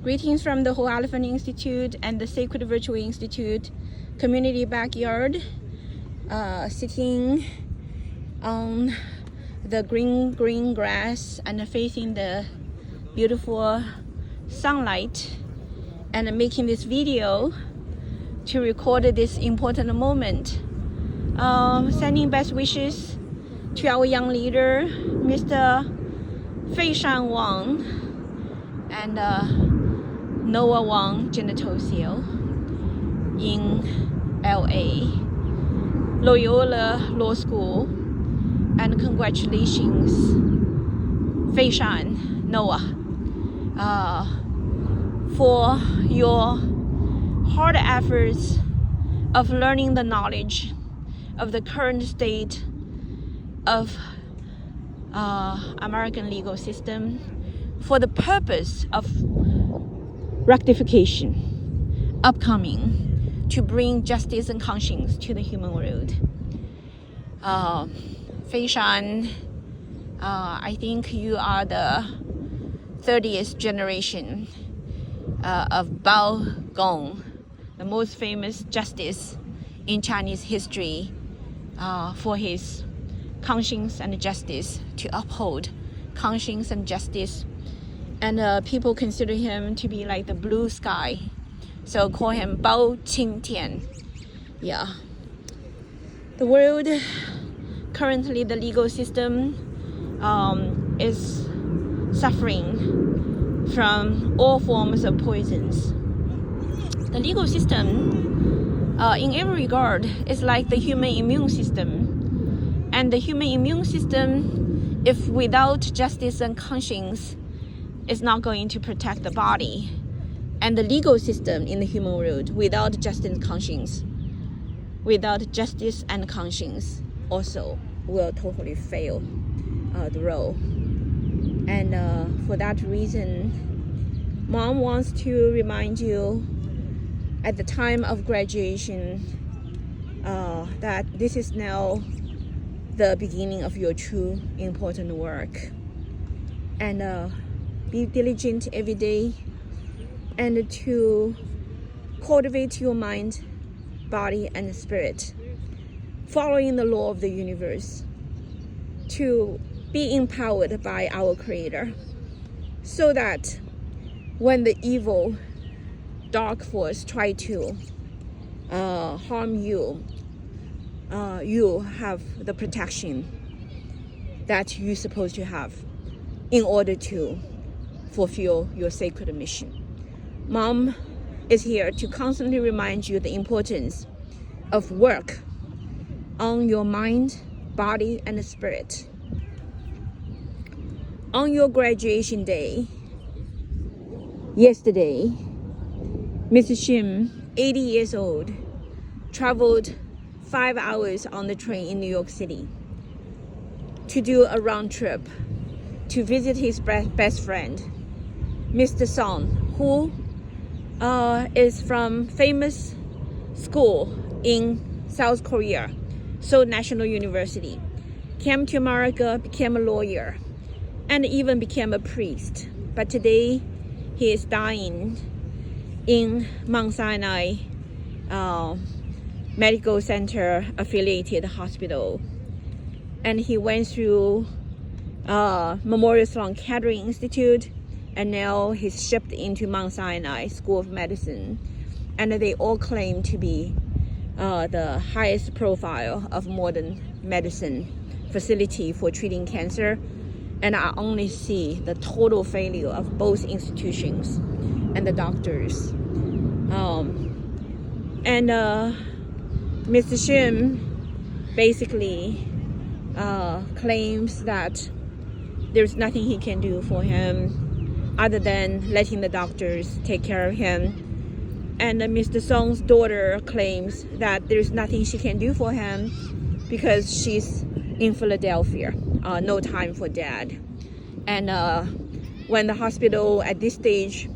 Greetings from the Whole Elephant Institute and the Sacred Virtual Institute community backyard, sitting on the green grass and facing the beautiful sunlight, and making this video to record this important moment. Sending best wishes to our young leader, Mr. Feishan Wang, and Noah Wang Genitosio in LA, Loyola Law School, and congratulations, Feishan, Noah, for your hard efforts of learning the knowledge of the current state of American legal system for the purpose of rectification upcoming to bring justice and conscience to the human world. Feishan, I think you are the 30th generation of Bao Gong, the most famous justice in Chinese history, for his conscience and justice, to uphold conscience and justice. And people consider him to be like the blue sky, so call him Bao Qing Tian. Yeah. The world, currently the legal system is suffering from all forms of poisons. The legal system, in every regard, is like the human immune system. And the human immune system, if without justice and conscience, is not going to protect the body. And the legal system in the human world, without justice and conscience, also will totally fail the role. And for that reason, Mom wants to remind you at the time of graduation that this is now the beginning of your true important work. And be diligent every day, and to cultivate your mind, body, and spirit, following the law of the universe, to be empowered by our Creator, so that when the evil dark force try to harm you, you have the protection that you're supposed to have in order to fulfill your sacred mission. Mom is here to constantly remind you the importance of work on your mind, body, and spirit. On your graduation day, yesterday, Mrs. Shim, 80 years old, traveled 5 hours on the train in New York City to do a round trip to visit his best friend, Mr. Song, who is from famous school in South Korea, Seoul National University, came to America, became a lawyer, and even became a priest. But today, he is dying in Mount Sinai Medical Center affiliated hospital. And he went through Memorial Sloan Kettering Institute, and now he's shipped into Mount Sinai School of Medicine. And they all claim to be the highest profile of modern medicine facility for treating cancer. And I only see the total failure of both institutions and the doctors. Mr. Shim basically claims that there's nothing he can do for him other than letting the doctors take care of him. And Mr. Song's daughter claims that there's nothing she can do for him because she's in Philadelphia, no time for dad. And when the hospital at this stage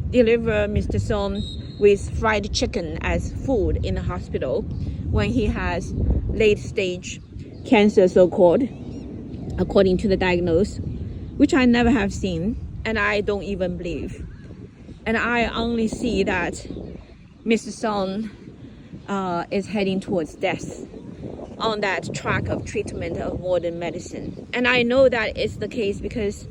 deliver Mr. Song with fried chicken as food in the hospital, when he has late stage cancer, so-called, according to the diagnosis, which I never have seen, and I don't even believe. And I only see that Mr. Song is heading towards death on that track of treatment of modern medicine. And I know that it's the case because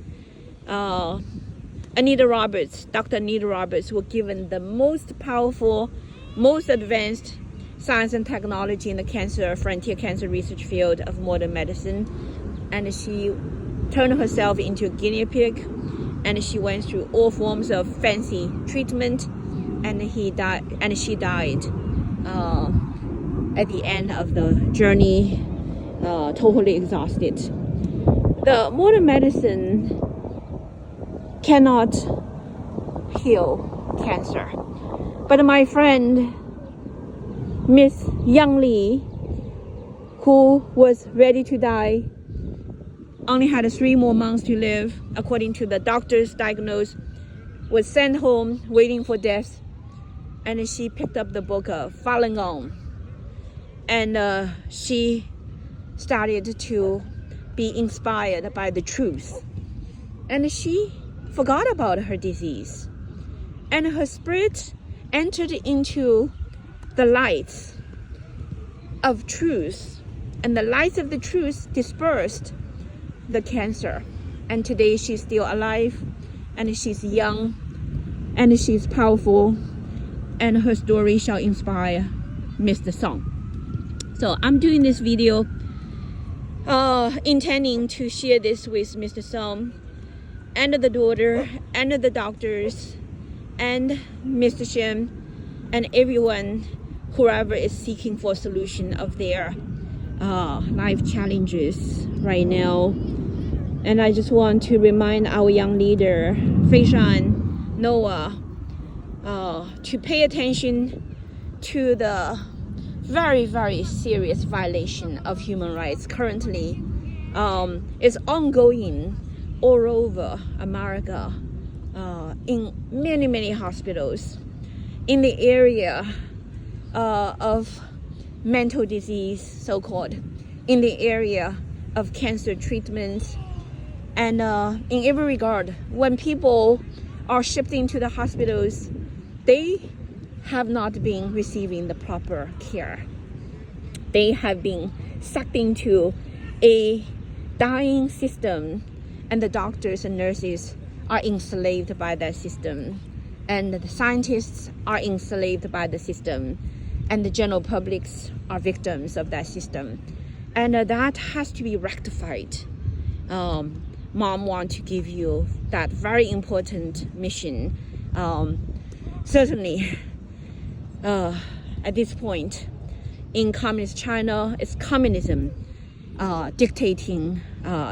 Anita Roberts, Dr. Anita Roberts, was given the most powerful, most advanced science and technology in the frontier cancer research field of modern medicine. And she turned herself into a guinea pig, and she went through all forms of fancy treatment, and she died at the end of the journey, totally exhausted. The modern medicine cannot heal cancer, but my friend Miss Yang Li, who was ready to die, only had 3 more months to live, according to the doctor's diagnosis, was sent home waiting for death. And she picked up the book of Falun Gong, and she started to be inspired by the truth. And she forgot about her disease, and her spirit entered into the lights of truth, and the lights of the truth dispersed the cancer. And today she's still alive, and she's young, and she's powerful, and her story shall inspire Mr. Song. So I'm doing this video intending to share this with Mr. Song and the daughter and the doctors and Mr. Shen and everyone, whoever is seeking for a solution of their life challenges right now. And I just want to remind our young leader, Feishan, Noah, to pay attention to the very, very serious violation of human rights currently is ongoing all over America, in many, many hospitals, in the area of mental disease, so-called, in the area of cancer treatments, and in every regard. When people are shipped into the hospitals, they have not been receiving the proper care. They have been sucked into a dying system, and the doctors and nurses are enslaved by that system, and the scientists are enslaved by the system, and the general publics are victims of that system. And that has to be rectified. Mom wants to give you that very important mission. Certainly, at this point, in communist China, it's communism dictating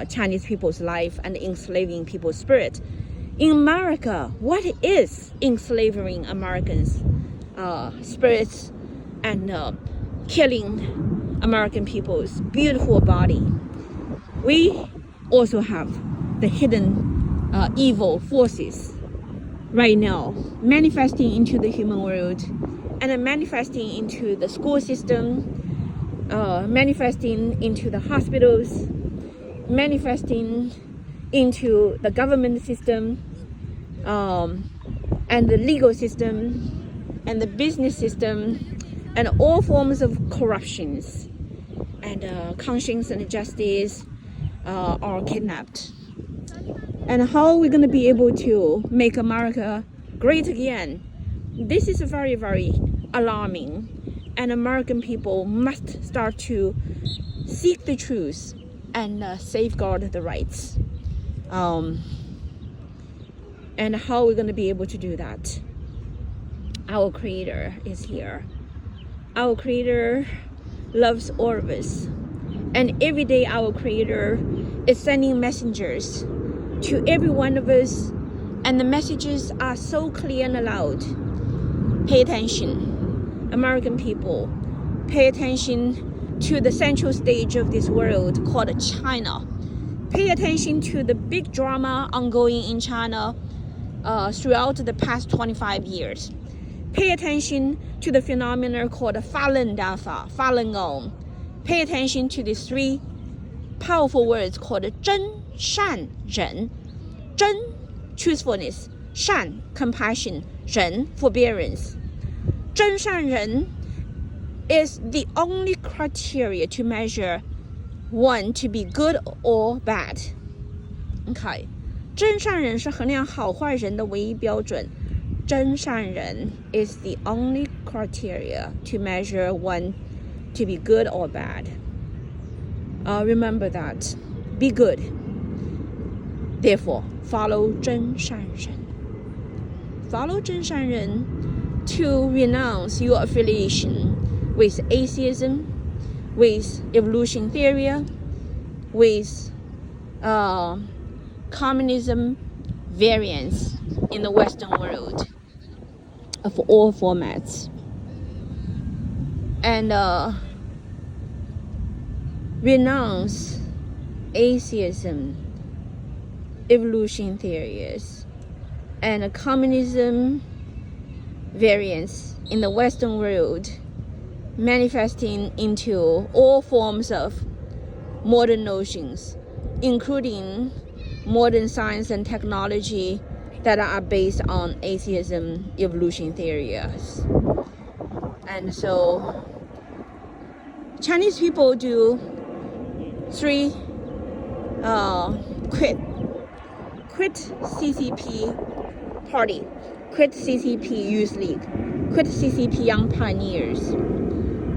Chinese people's life and enslaving people's spirit. In America, what is enslaving Americans' spirits and killing American people's beautiful body? We also have the hidden evil forces right now manifesting into the human world, and manifesting into the school system, manifesting into the hospitals, manifesting into the government system, and the legal system, and the business system, and all forms of corruptions, and conscience and justice are kidnapped. And how are we going to be able to make America great again? This is very, very alarming, and American people must start to seek the truth and safeguard the rights. And how are we going to be able to do that? Our Creator is here. Our Creator loves all of us, and every day our Creator is sending messengers to every one of us, and the messages are so clear and loud. Pay attention, American people. Pay attention to the central stage of this world called China. Pay attention to the big drama ongoing in China throughout the past 25 years. Pay attention to the phenomenon called Falun Dafa, Falun Gong. Pay attention to these 3 powerful words called 真, 善, 忍. 真, truthfulness. 善, compassion. 仁 forbearance. 真善人 is the only criteria to measure one to be good or bad. Okay. 真善人是衡量好坏人的唯一标准。真善人 is the only criteria to measure one to be good or bad. Remember that. Be good. Therefore, follow 真善人. Follow 真善人 to renounce your affiliation with atheism, with evolution theory, with communism variants in the Western world of all formats. And renounce atheism, evolution theories, and communism variants in the Western world, manifesting into all forms of modern notions, including modern science and technology that are based on atheism, evolution theories. And so Chinese people do 3 quit CCP party, quit CCP Youth League, quit CCP Young Pioneers.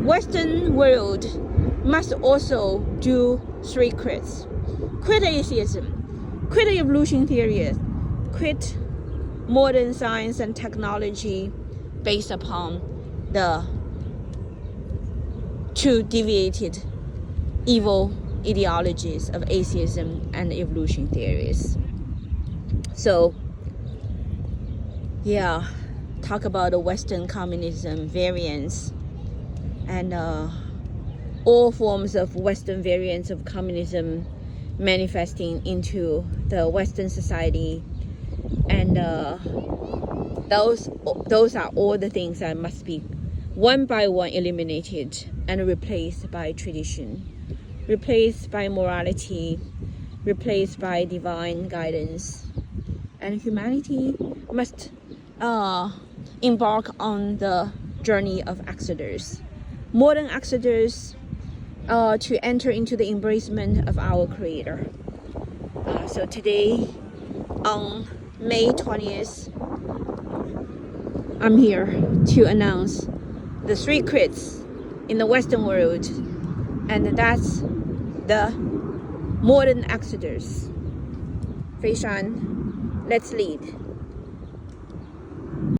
Western world must also do 3 quits. Quit atheism, quit evolution theory, quit modern science and technology based upon the 2 deviated evil ideologies of atheism and evolution theories. So, yeah, talk about the Western communism variants and all forms of Western variants of communism manifesting into the Western society, and those are all the things that must be one by one eliminated and replaced by tradition, replaced by morality, replaced by divine guidance. And humanity must embark on the journey of exodus, modern exodus, to enter into the embracement of our Creator. So today, on May 20th, I'm here to announce the 3 quits in the Western world, and that's the modern exodus. Fei Shan, let's lead.